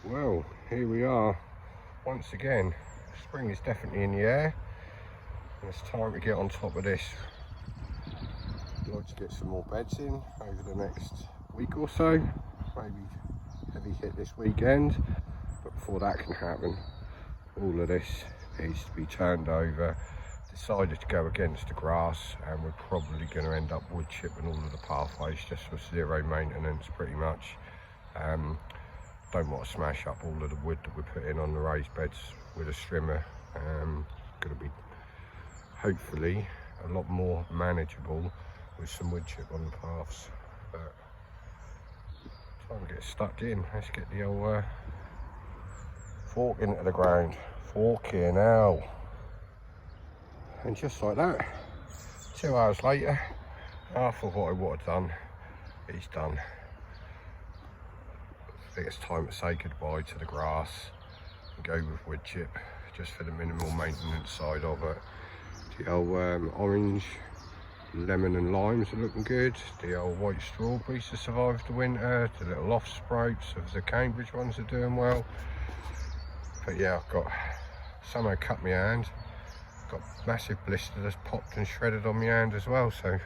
Well, here we are once again. Spring is definitely in the air and it's time to get on top of this. I'd like to get some more beds in over the next week or so, maybe heavy hit this weekend, but before that can happen, all of this needs to be turned over. Decided to go against the grass, and we're probably going to end up wood chipping all of the pathways just for zero maintenance pretty much. Don't want to smash up all of the wood that we're putting on the raised beds with a strimmer. Going to be hopefully a lot more manageable with some wood chip on the paths. But time to get stuck in. Let's get the old fork into the ground. Fork here now. And just like that, 2 hours later, half of what I would have done is done. I think it's time to say goodbye to the grass and go with wood chip, just for the minimal maintenance side of it. The old orange, lemon and limes are looking good. The old white strawberries have survived the winter. The little off sprouts of the Cambridge ones are doing well. But yeah, I've got somehow cut my hand. Got massive blister that's popped and shredded on my hand as well. So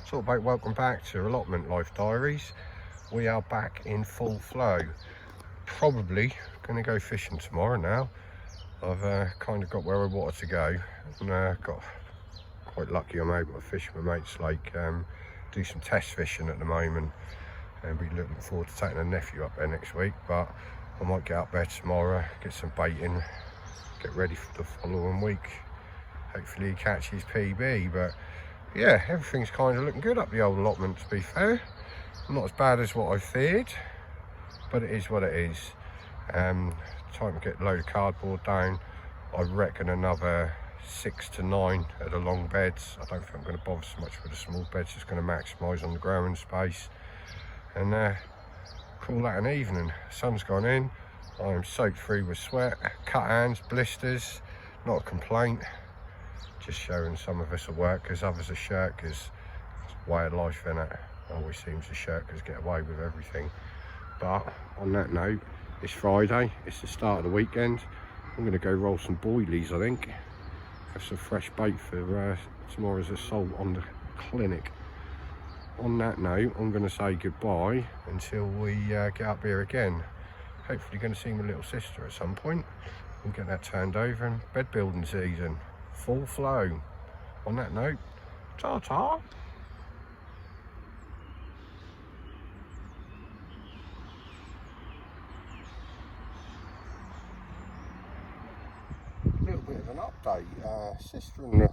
sort of about welcome back to Allotment Life Diaries. We are back in full flow. Probably going to go fishing tomorrow now. I've kind of got where I wanted to go, and got quite lucky. I'm able to fish with my mates lake, do some test fishing at the moment, and be looking forward to taking a nephew up there next week. But I might get up there tomorrow, get some bait in, get ready for the following week. Hopefully he catches PB. But yeah, everything's kind of looking good up the old allotment, to be fair. Not as bad as what I feared, but it is what it is. Time to get a load of cardboard down. I reckon another 6 to 9 at the long beds. I don't think I'm going to bother so much with the small beds. Just going to maximise on the growing space and call that an evening. The sun's gone in. I am soaked through with sweat, cut hands, blisters. Not a complaint. Just showing some of us are workers, others are shirkers. It's a way of life, innit? Always seems the shirkers get away with everything. But on that note, it's Friday, it's the start of the weekend. I'm going to go roll some boilies, I think. Have some fresh bait for tomorrow's assault on the clinic. On that note, I'm going to say goodbye until we get up here again. Hopefully going to see my little sister at some point. We'll get that turned over, and bed building season, full flow. On that note, ta-ta. Little bit of an update. Sister and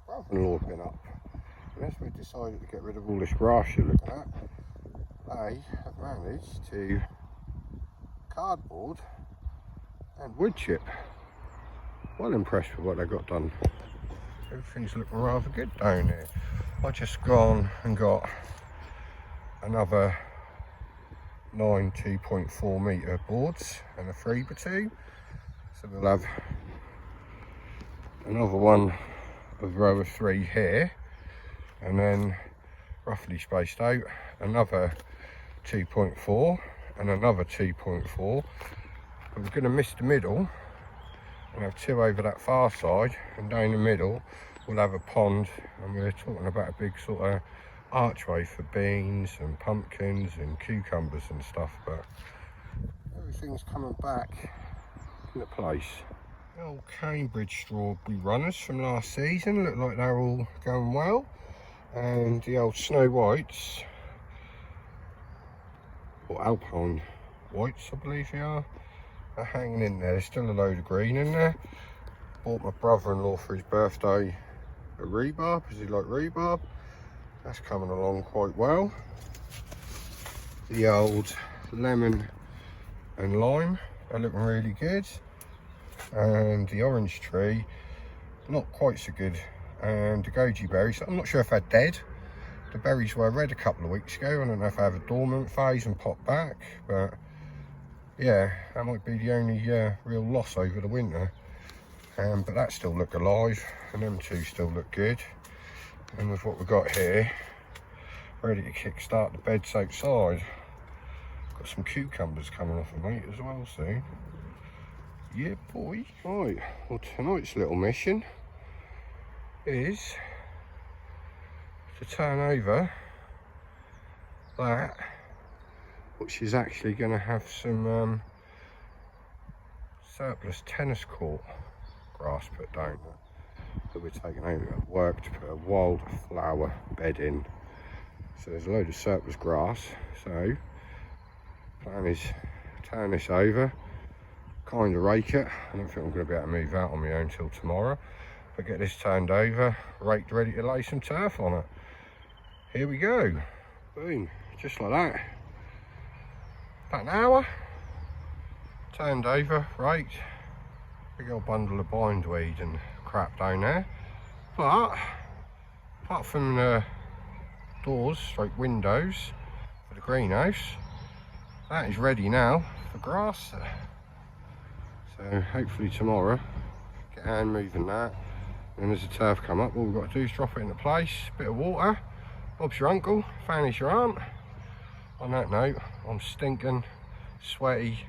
brother-in-law have been up, and as we decided to get rid of all this grass you're looking at, they have managed to cardboard and wood chip. Well impressed with what they got done. Everything's looking rather good down here. I just gone and got another 9 2.4 metre boards and a 3x2, so we'll have another one of row of 3 here, and then roughly spaced out another 2.4 and another 2.4, but we're going to miss the middle and have 2 over that far side, and down the middle we'll have a pond, and we're talking about a big sort of archway for beans and pumpkins and cucumbers and stuff. But everything's coming back into place. The old Cambridge strawberry runners from last season look like they're all going well, and the old Snow Whites, or Alpine Whites I believe they are hanging in there. There's still a load of green in there. Bought my brother-in-law for his birthday a rhubarb, because he liked rhubarb. That's coming along quite well. The old lemon and lime are looking really good, and the orange tree not quite so good, and the goji berries, I'm not sure if they're dead. The berries were red a couple of weeks ago. I don't know if they have a dormant phase and pop back, but yeah, that might be the only real loss over the winter. But that still look alive, and them two still look good. And with what we've got here, ready to kick start the beds outside. Got some cucumbers coming off of mate as well soon. Yeah, boy. Right, well tonight's little mission is to turn over that, which is actually going to have some surplus tennis court grass put down that we're taking out at work to put a wildflower bed in. So there's a load of surplus grass, so plan is turn this over, kind of rake it. I don't think I'm going to be able to move out on my own till tomorrow, but get this turned over, raked, ready to lay some turf on it. Here we go. Boom, just like that. About an hour, turned over, raked. Big old bundle of bindweed and crap down there, but apart from the doors, like windows for the greenhouse, that is ready now for grass. So hopefully tomorrow get hand moving that, and as the turf come up, all we've got to do is drop it into place, bit of water, Bob's your uncle, Fanny's your aunt. On that note, I'm stinking, sweaty,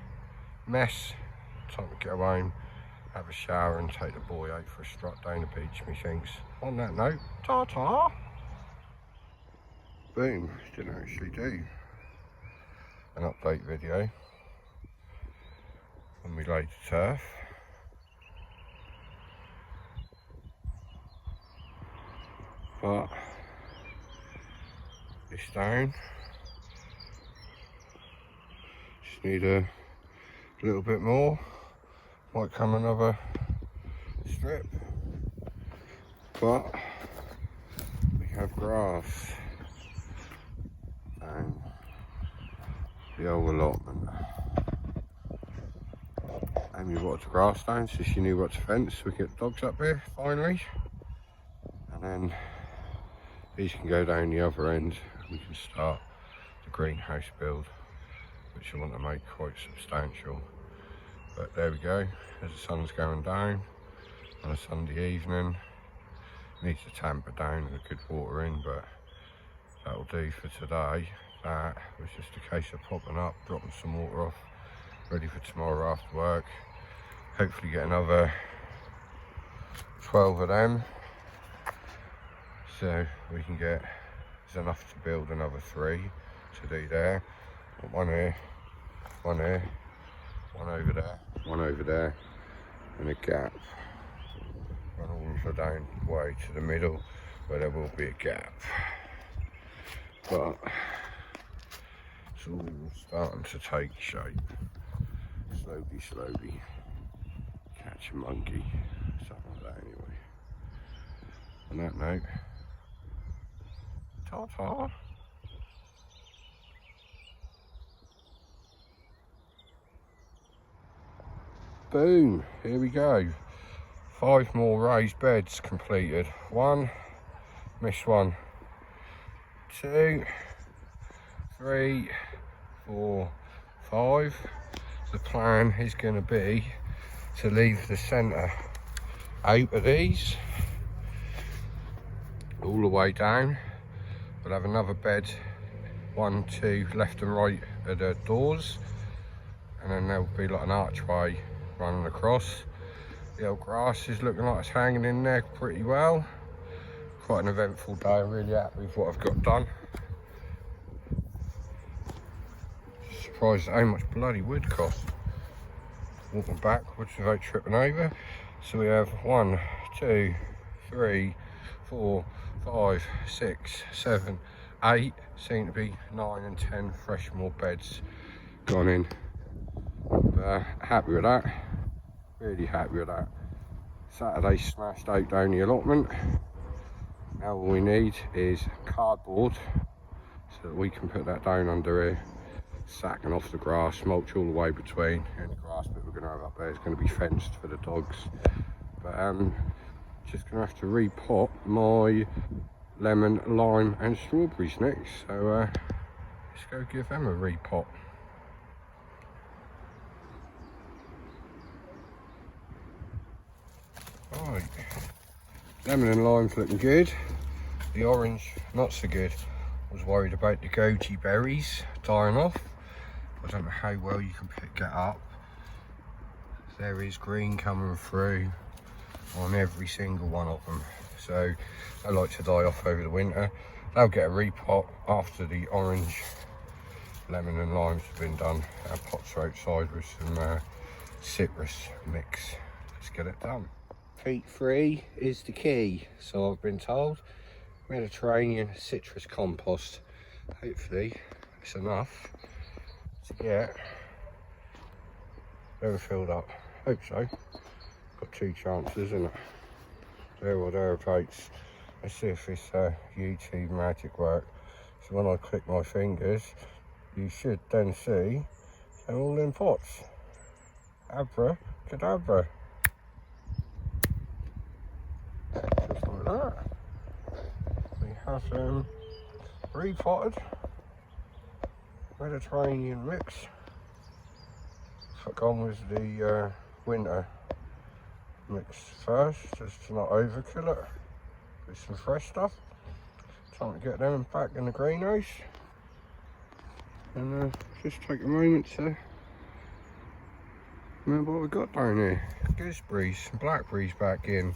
mess, time to go home, have a shower and take the boy out for a strut down the beach, methinks. On that note, ta-ta! Boom, didn't actually do an update video when we laid the turf. But it's down. Just need a little bit more. Might come another strip, but we have grass and the old allotment. Amy brought the grass down so she knew what to fence. We get the dogs up here finally, and then these can go down the other end. We can start the greenhouse build, which I want to make quite substantial. But there we go, as the sun's going down on a Sunday evening. Needs to tamper down with good water in, but that'll do for today. That was just a case of popping up, dropping some water off, ready for tomorrow after work. Hopefully get another 12 of them, so we can get, there's enough to build another 3 to do there. One here, one here, one over there, one over there, and a gap. Run all the down way to the middle where there will be a gap. But it's all starting to take shape. Slowly, slowly. Catch a monkey. Something like that anyway. On that note, ta-ta. Boom, here we go. 5 more raised beds completed. 1, missed 1, 2, 3, 4, 5. The plan is going to be to leave the centre out of these all the way down. We'll have another bed, 1, 2 left and right at the doors, and then there'll be like an archway running across. The old grass is looking like it's hanging in there pretty well. Quite an eventful day. I'm really happy with what I've got done. Surprised at how much bloody wood cost. Walking backwards without tripping over. So we have 1, 2, 3, 4, 5, 6, 7, 8. Seem to be 9 and 10 fresh more beds gone in. Happy with that. Really happy with that. Saturday smashed out down the allotment. Now all we need is cardboard so that we can put that down under here, sacking off the grass, mulch all the way between, and the grass bit we're going to have up there is going to be fenced for the dogs. But just going to have to repot my lemon, lime and strawberries next, so let's go give them a repot. Right, lemon and lime's looking good. The orange, not so good. I was worried about the goji berries dying off, I don't know how well you can pick that up. There is green coming through on every single one of them. So they like to die off over the winter. They'll get a repot after the orange, lemon and limes have been done. Our pots are outside with some citrus mix. Let's get it done. Peat free is the key, so I've been told. Mediterranean citrus compost. Hopefully it's enough to get them filled up. Hope so. Got 2 chances, isn't it? There or thereabouts. Let's see if this YouTube magic work. So when I click my fingers, you should then see they're all in pots. Abracadabra. Just like that. We have them repotted Mediterranean mix. I've gone with the winter mix first, just to not overkill it. With some fresh stuff. Time to get them back in the greenhouse. And just take a moment to remember what we've got down here. Gooseberries, blackberries back in,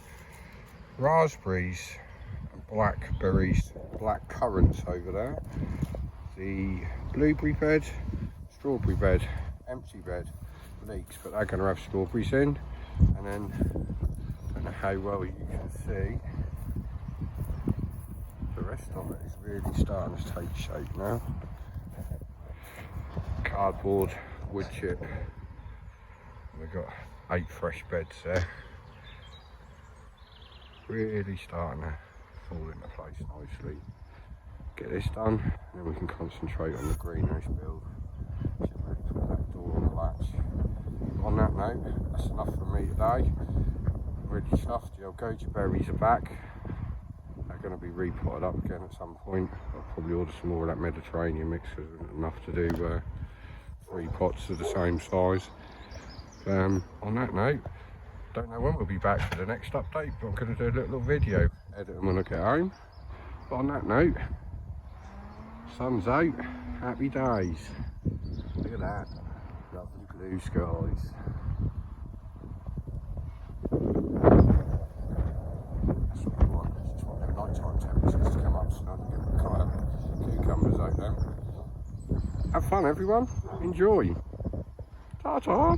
raspberries, blackberries, black currants over there. The blueberry bed, strawberry bed, empty bed, leeks, but they're going to have strawberries in. And then, I don't know how well you can see, the rest of it is really starting to take shape now. Cardboard, wood chip. We've got 8 fresh beds there. Really starting to fall into place nicely. Get this done, and then we can concentrate on the greenhouse build. Should really put that door on the latch. On that note, that's enough for me today. I'm really chuffed. The goji berries are back. They're going to be repotted up again at some point. I'll probably order some more of that Mediterranean mix because there's enough to do 3 pots of the same size. On that note, don't know when we'll be back for the next update, but I'm going to do a little video, edit them when I get home. But on that note, sun's out, happy days. Look at that, lovely blue skies. That's what we want, just want the nighttime temperatures to come up so I can get the kayak cucumbers out there. Have fun everyone, enjoy. Ta-ta.